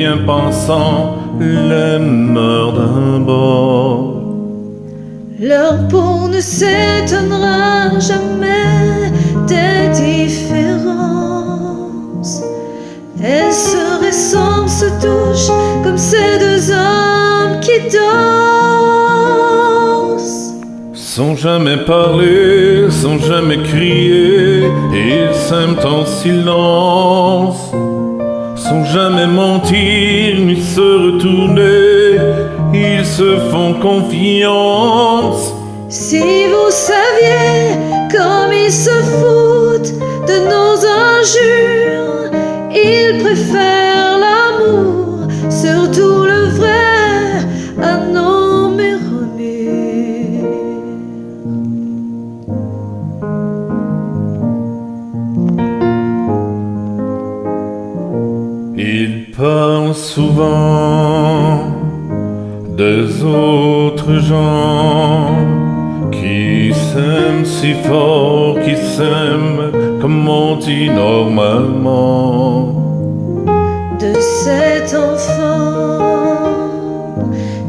bien pensants les mœurs d'un bord. Leur peau ne s'étonnera jamais des différences. Elles se ressemblent, se touchent comme ces deux hommes qui dansent. Sans jamais parler, sans jamais crier, ils s'aiment en silence. Sans jamais mentir ni se retourner, ils se font confiance. Si vous saviez comme ils se foutent de nos injures, ils préfèrent l'amour, surtout le vrai, à nos murmures. Ils parlent souvent des autres gens qui s'aiment si fort, qui s'aiment comme on dit normalement. De cet enfant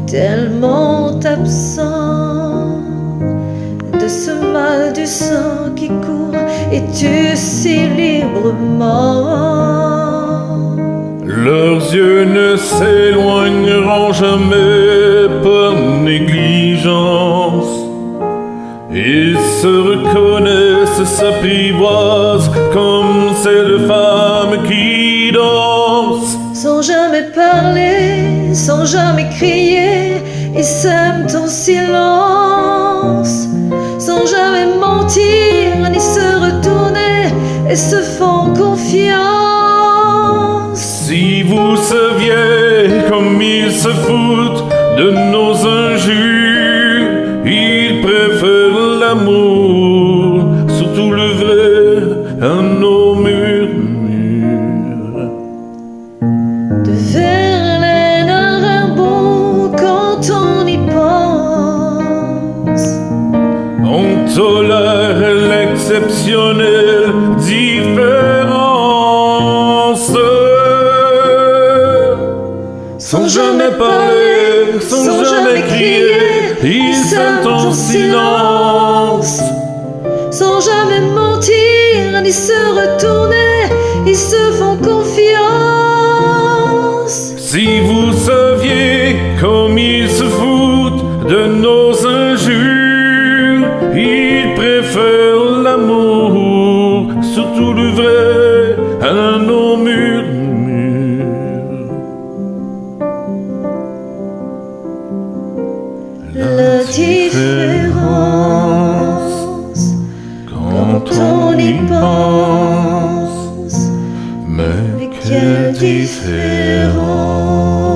tellement absent, de ce mal du sang qui court et tue si librement. Leurs yeux ne s'éloigneront jamais par négligence. Ils se reconnaissent, s'apprivoisent comme ces femmes qui dansent. Sans jamais parler, sans jamais crier, ils s'aiment en silence. Sans jamais mentir, ni se retourner, et se font confiance. Si vous saviez comme ils se foutent de nos injures, ils préfèrent l'amour, surtout le vrai, à nos murmures. De Verlaine à Rimbaud, quand on y pense, On tolère l'exceptionnelle différence. Sans jamais parler, sans jamais crier, ils s'aiment en silence. sans jamais mentir ni se retourner, ils se font confiance. Si vous saviez comme ils se foutent de nos injures, ils préfèrent l'amour, surtout le vrai, à nos murmures. La différence, quand on y pense, mais quelle différence.